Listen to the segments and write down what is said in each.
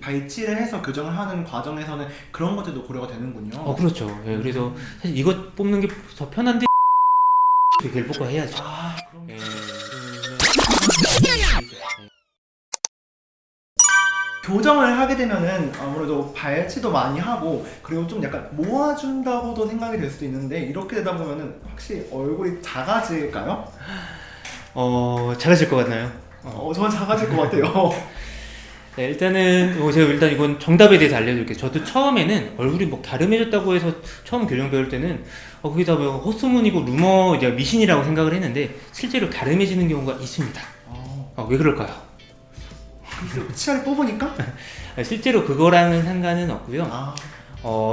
발치를 해서 교정을 하는 과정에서는 그런 것들도 고려가 되는군요. 그렇죠. 예, 그래서 사실 이것 뽑는 게 더 편한데 겔복과 해야죠. 그럼 예, 교정을 하게 되면은 아무래도 발치도 많이 하고 그리고 좀 약간 모아준다고도 생각이 될 수도 있는데 이렇게 되다 보면은 확실히 얼굴이 작아질까요? 작아질 것 같나요? 저는 작아질 것 같아요. 네, 일단은 제가 일단 이건 정답에 대해서 알려드릴게요. 저도 처음에는 얼굴이 뭐 갸름해졌다고 해서 처음 교정 배울 때는 그게 다 뭐 헛소문이고 루머, 이제 미신이라고 생각을 했는데 실제로 갸름해지는 경우가 있습니다. 왜 그럴까요? 치아를 뽑으니까? 실제로 그거랑은 상관은 없고요.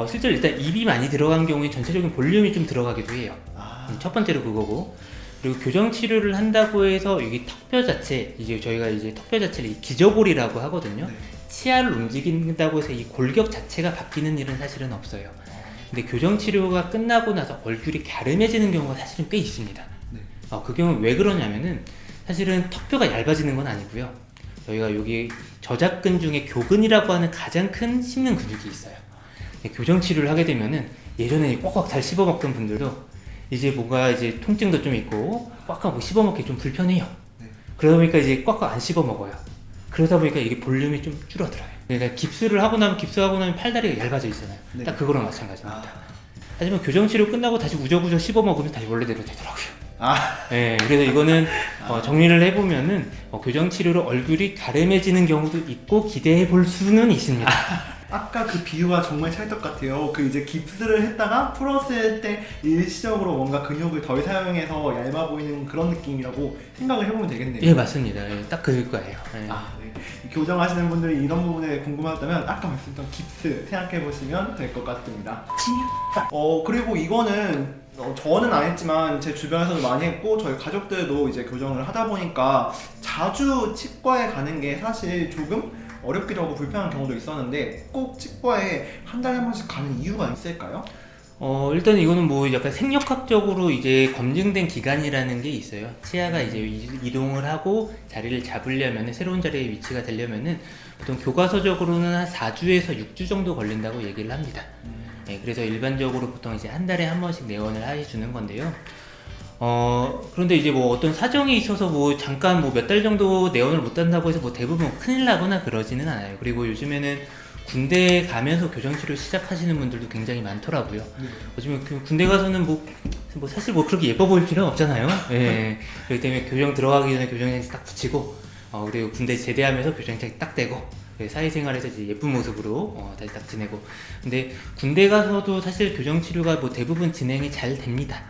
실제로 일단 입이 많이 들어간 경우에 전체적인 볼륨이 좀 들어가기도 해요. 첫 번째로 그거고, 그리고 교정 치료를 한다고 해서 여기 턱뼈 자체, 이제 저희가 이제 턱뼈 자체를 기저골이라고 하거든요. 네. 치아를 움직인다고 해서 이 골격 자체가 바뀌는 일은 사실은 없어요. 근데 교정 치료가 끝나고 나서 얼굴이 갸름해지는 경우가 사실은 꽤 있습니다. 네. 그 경우는 왜 그러냐면은 사실은 턱뼈가 얇아지는 건 아니고요. 저희가 여기 저작근 중에 교근이라고 하는 가장 큰 씹는 근육이 있어요. 교정 치료를 하게 되면은 예전에 꼭꼭 잘 씹어먹던 분들도 이제 뭔가 이제 통증도 좀 있고 꽉꽉 씹어먹기 좀 불편해요. 네. 그러다 보니까 이제 꽉꽉 안 씹어먹어요. 그러다 보니까 이게 볼륨이 좀 줄어들어요. 그러니까 깁스하고 나면 팔다리가 얇아져 있잖아요. 네. 딱 그거랑 마찬가지입니다. 하지만 교정 치료 끝나고 다시 우적우적 씹어먹으면 다시 원래대로 되더라고요. 네, 그래서 이거는 정리를 해보면은 교정 치료로 얼굴이 갸름해지는 경우도 있고 기대해 볼 수는 있습니다. 아까 그 비유가 정말 찰떡 같아요. 그 이제 깁스를 했다가 풀었을 때 일시적으로 뭔가 근육을 덜 사용해서 얇아 보이는 그런 느낌이라고 생각을 해보면 되겠네요. 예, 맞습니다. 예, 딱 그거예요. 예. 네. 교정하시는 분들이 이런 부분에 궁금하다면 아까 말씀드렸던 깁스 생각해 보시면 될 것 같습니다. 그리고 이거는 저는 안 했지만 제 주변에서도 많이 했고 저희 가족들도 이제 교정을 하다 보니까 자주 치과에 가는 게 사실 조금 어렵기도 하고 불편한 경우도 있었는데 꼭 치과에 한 달에 한 번씩 가는 이유가 있을까요? 일단 이거는 뭐 약간 생력학적으로 이제 검증된 기간이라는 게 있어요. 치아가 이제 이동을 하고 자리를 잡으려면, 새로운 자리에 위치가 되려면은 보통 교과서적으로는 한 4주에서 6주 정도 걸린다고 얘기를 합니다. 네, 그래서 일반적으로 보통 이제 한 달에 한 번씩 내원을 해주는 건데요. 그런데 이제 뭐 어떤 사정이 있어서 뭐 잠깐 뭐 몇 달 정도 내원을 못 한다고 해서 뭐 대부분 큰일 나거나 그러지는 않아요. 그리고 요즘에는 군대 가면서 교정 치료 시작하시는 분들도 굉장히 많더라고요. 요즘에 군대 가서는 뭐 사실 뭐 그렇게 예뻐 보일 필요는 없잖아요. 예. 그렇기 때문에 교정 들어가기 전에 교정장치 딱 붙이고, 그리고 군대 제대하면서 교정장치 딱 떼고, 사회생활에서 이제 예쁜 모습으로 다시 딱 지내고. 근데 군대 가서도 사실 교정 치료가 뭐 대부분 진행이 잘 됩니다.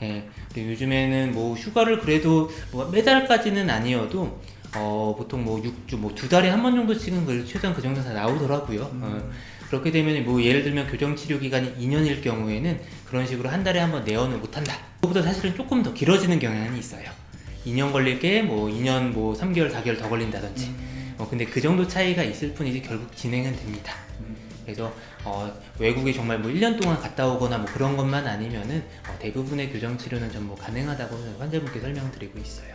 예. 요즘에는 뭐 휴가를 그래도 뭐 매달까지는 아니어도 보통 뭐 6주, 뭐 2달에 한 번 정도씩은 그래도 최소한 그 정도 다 나오더라고요. 그렇게 되면 뭐 예를 들면 교정 치료 기간이 2년일 경우에는 그런 식으로 한 달에 한 번 내원을 못 한다. 그보다 사실은 조금 더 길어지는 경향이 있어요. 2년 걸릴 게 뭐 2년 뭐 3개월, 4개월 더 걸린다든지. 근데 그 정도 차이가 있을 뿐이지 결국 진행은 됩니다. 그래서 외국에 정말 뭐 1년 동안 갔다 오거나 뭐 그런 것만 아니면은 대부분의 교정 치료는 전부 가능하다고 환자분께 설명드리고 있어요.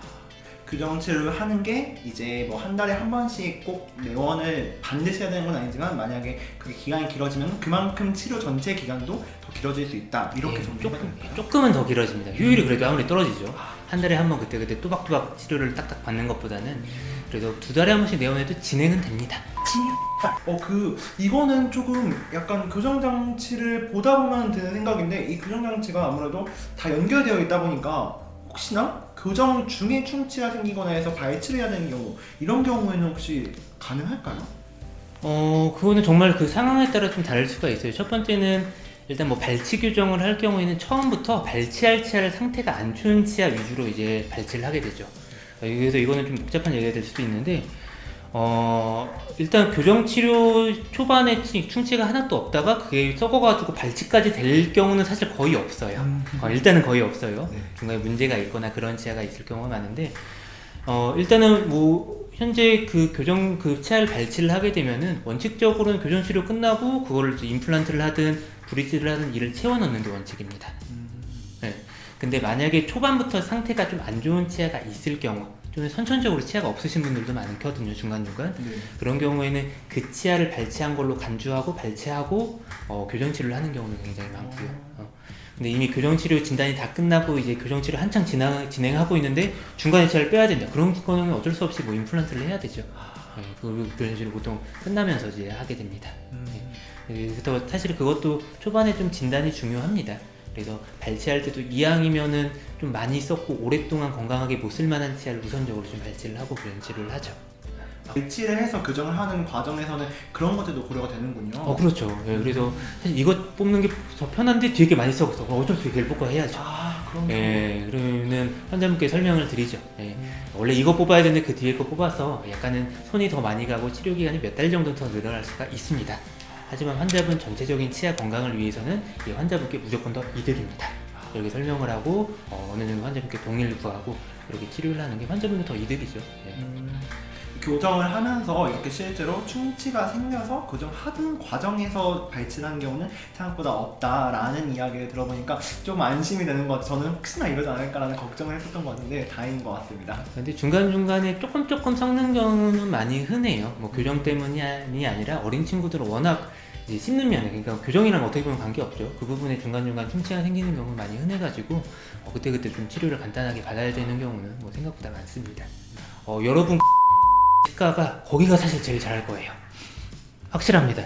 교정 치료를 하는 게 이제 뭐 한 달에 한 번씩 꼭 내원을 반드시 해야 되는 건 아니지만 만약에 그 기간이 길어지면 그만큼 치료 전체 기간도 더 길어질 수 있다 이렇게 정리가 됩니다. 조금은 더 길어집니다. 효율이 그래도 아무리 떨어지죠. 한 달에 한 번 그때 또박또박 치료를 딱딱 받는 것보다는 그래도 2달에 한 번씩 내원해도 진행은 됩니다. 이거는 조금 약간 교정장치를 보다 보면 드는 생각인데 이 교정장치가 아무래도 다 연결되어 있다 보니까 혹시나 교정 중에 충치가 생기거나 해서 발치를 해야 되는 경우 이런 경우에는 혹시 가능할까요? 그거는 정말 그 상황에 따라 좀 다를 수가 있어요. 첫 번째는 일단 뭐 발치 교정을 할 경우에는 처음부터 발치할 치아를 상태가 안 좋은 치아 위주로 이제 발치를 하게 되죠. 그래서 이거는 좀 복잡한 얘기가 될 수도 있는데 일단 교정 치료 초반에 충치가 하나도 없다가 그게 썩어가지고 발치까지 될 경우는 사실 거의 없어요. 일단은 거의 없어요. 네. 중간에 문제가 있거나 그런 치아가 있을 경우가 많은데 일단은 뭐 현재 그 치아를 발치를 하게 되면은 원칙적으로는 교정 치료 끝나고 그거를 이제 임플란트를 하든 브릿지를 하든 이를 채워 넣는 게 원칙입니다. 네. 근데 만약에 초반부터 상태가 좀 안 좋은 치아가 있을 경우, 좀 선천적으로 치아가 없으신 분들도 많거든요, 중간중간. 네. 그런 경우에는 그 치아를 발치한 걸로 간주하고 발치하고 교정 치료를 하는 경우는 굉장히 많고요. 근데 이미 교정 치료 진단이 다 끝나고 이제 교정 치료 한창 진행하고 있는데 중간에 치아를 빼야 된다. 그런 거는 어쩔 수 없이 뭐 임플란트를 해야 되죠. 네, 그 교정 치료 보통 끝나면서 이제 하게 됩니다. 네, 그래서 사실 그것도 초반에 좀 진단이 중요합니다. 그래서 발치할 때도 이왕이면은 좀 많이 썼고 오랫동안 건강하게 못 쓸만한 치아를 우선적으로 좀 발치를 하고 교정 치료를 하죠. 발치를 해서 교정을 하는 과정에서는 그런 것들도 고려가 되는군요. 그렇죠. 예, 그래서 사실 이것 뽑는 게 더 편한데 뒤에 게 많이 썩어서 어쩔 수 없이 겔 뽑고 해야죠. 그럼. 예, 그러면은 환자분께 설명을 드리죠. 예, 원래 이거 뽑아야 되는데 그 뒤에 거 뽑아서 약간은 손이 더 많이 가고 치료 기간이 몇 달 정도 더 늘어날 수가 있습니다. 하지만 환자분 전체적인 치아 건강을 위해서는 이 환자분께 무조건 더 이득입니다. 이렇게 설명을 하고 어느 정도 환자분께 동의를 구하고 이렇게 치료를 하는 게 환자분은 더 이득이죠. 예. 교정을 하면서 이렇게 실제로 충치가 생겨서 교정하던 과정에서 발치하는 경우는 생각보다 없다라는 이야기를 들어보니까 좀 안심이 되는 것 같아요. 저는 혹시나 이러지 않을까라는 걱정을 했었던 것 같은데 다행인 것 같습니다. 근데 중간중간에 조금 썩는 경우는 많이 흔해요. 뭐 교정 때문이 아니라 어린 친구들은 워낙 이제 씹는 면에, 그러니까 교정이랑 어떻게 보면 관계없죠. 그 부분에 중간중간 충치가 생기는 경우는 많이 흔해가지고 그때그때 좀 치료를 간단하게 받아야 되는 경우는 뭐 생각보다 많습니다. 여러분 치과가 거기가 사실 제일 잘할 거예요. 확실합니다.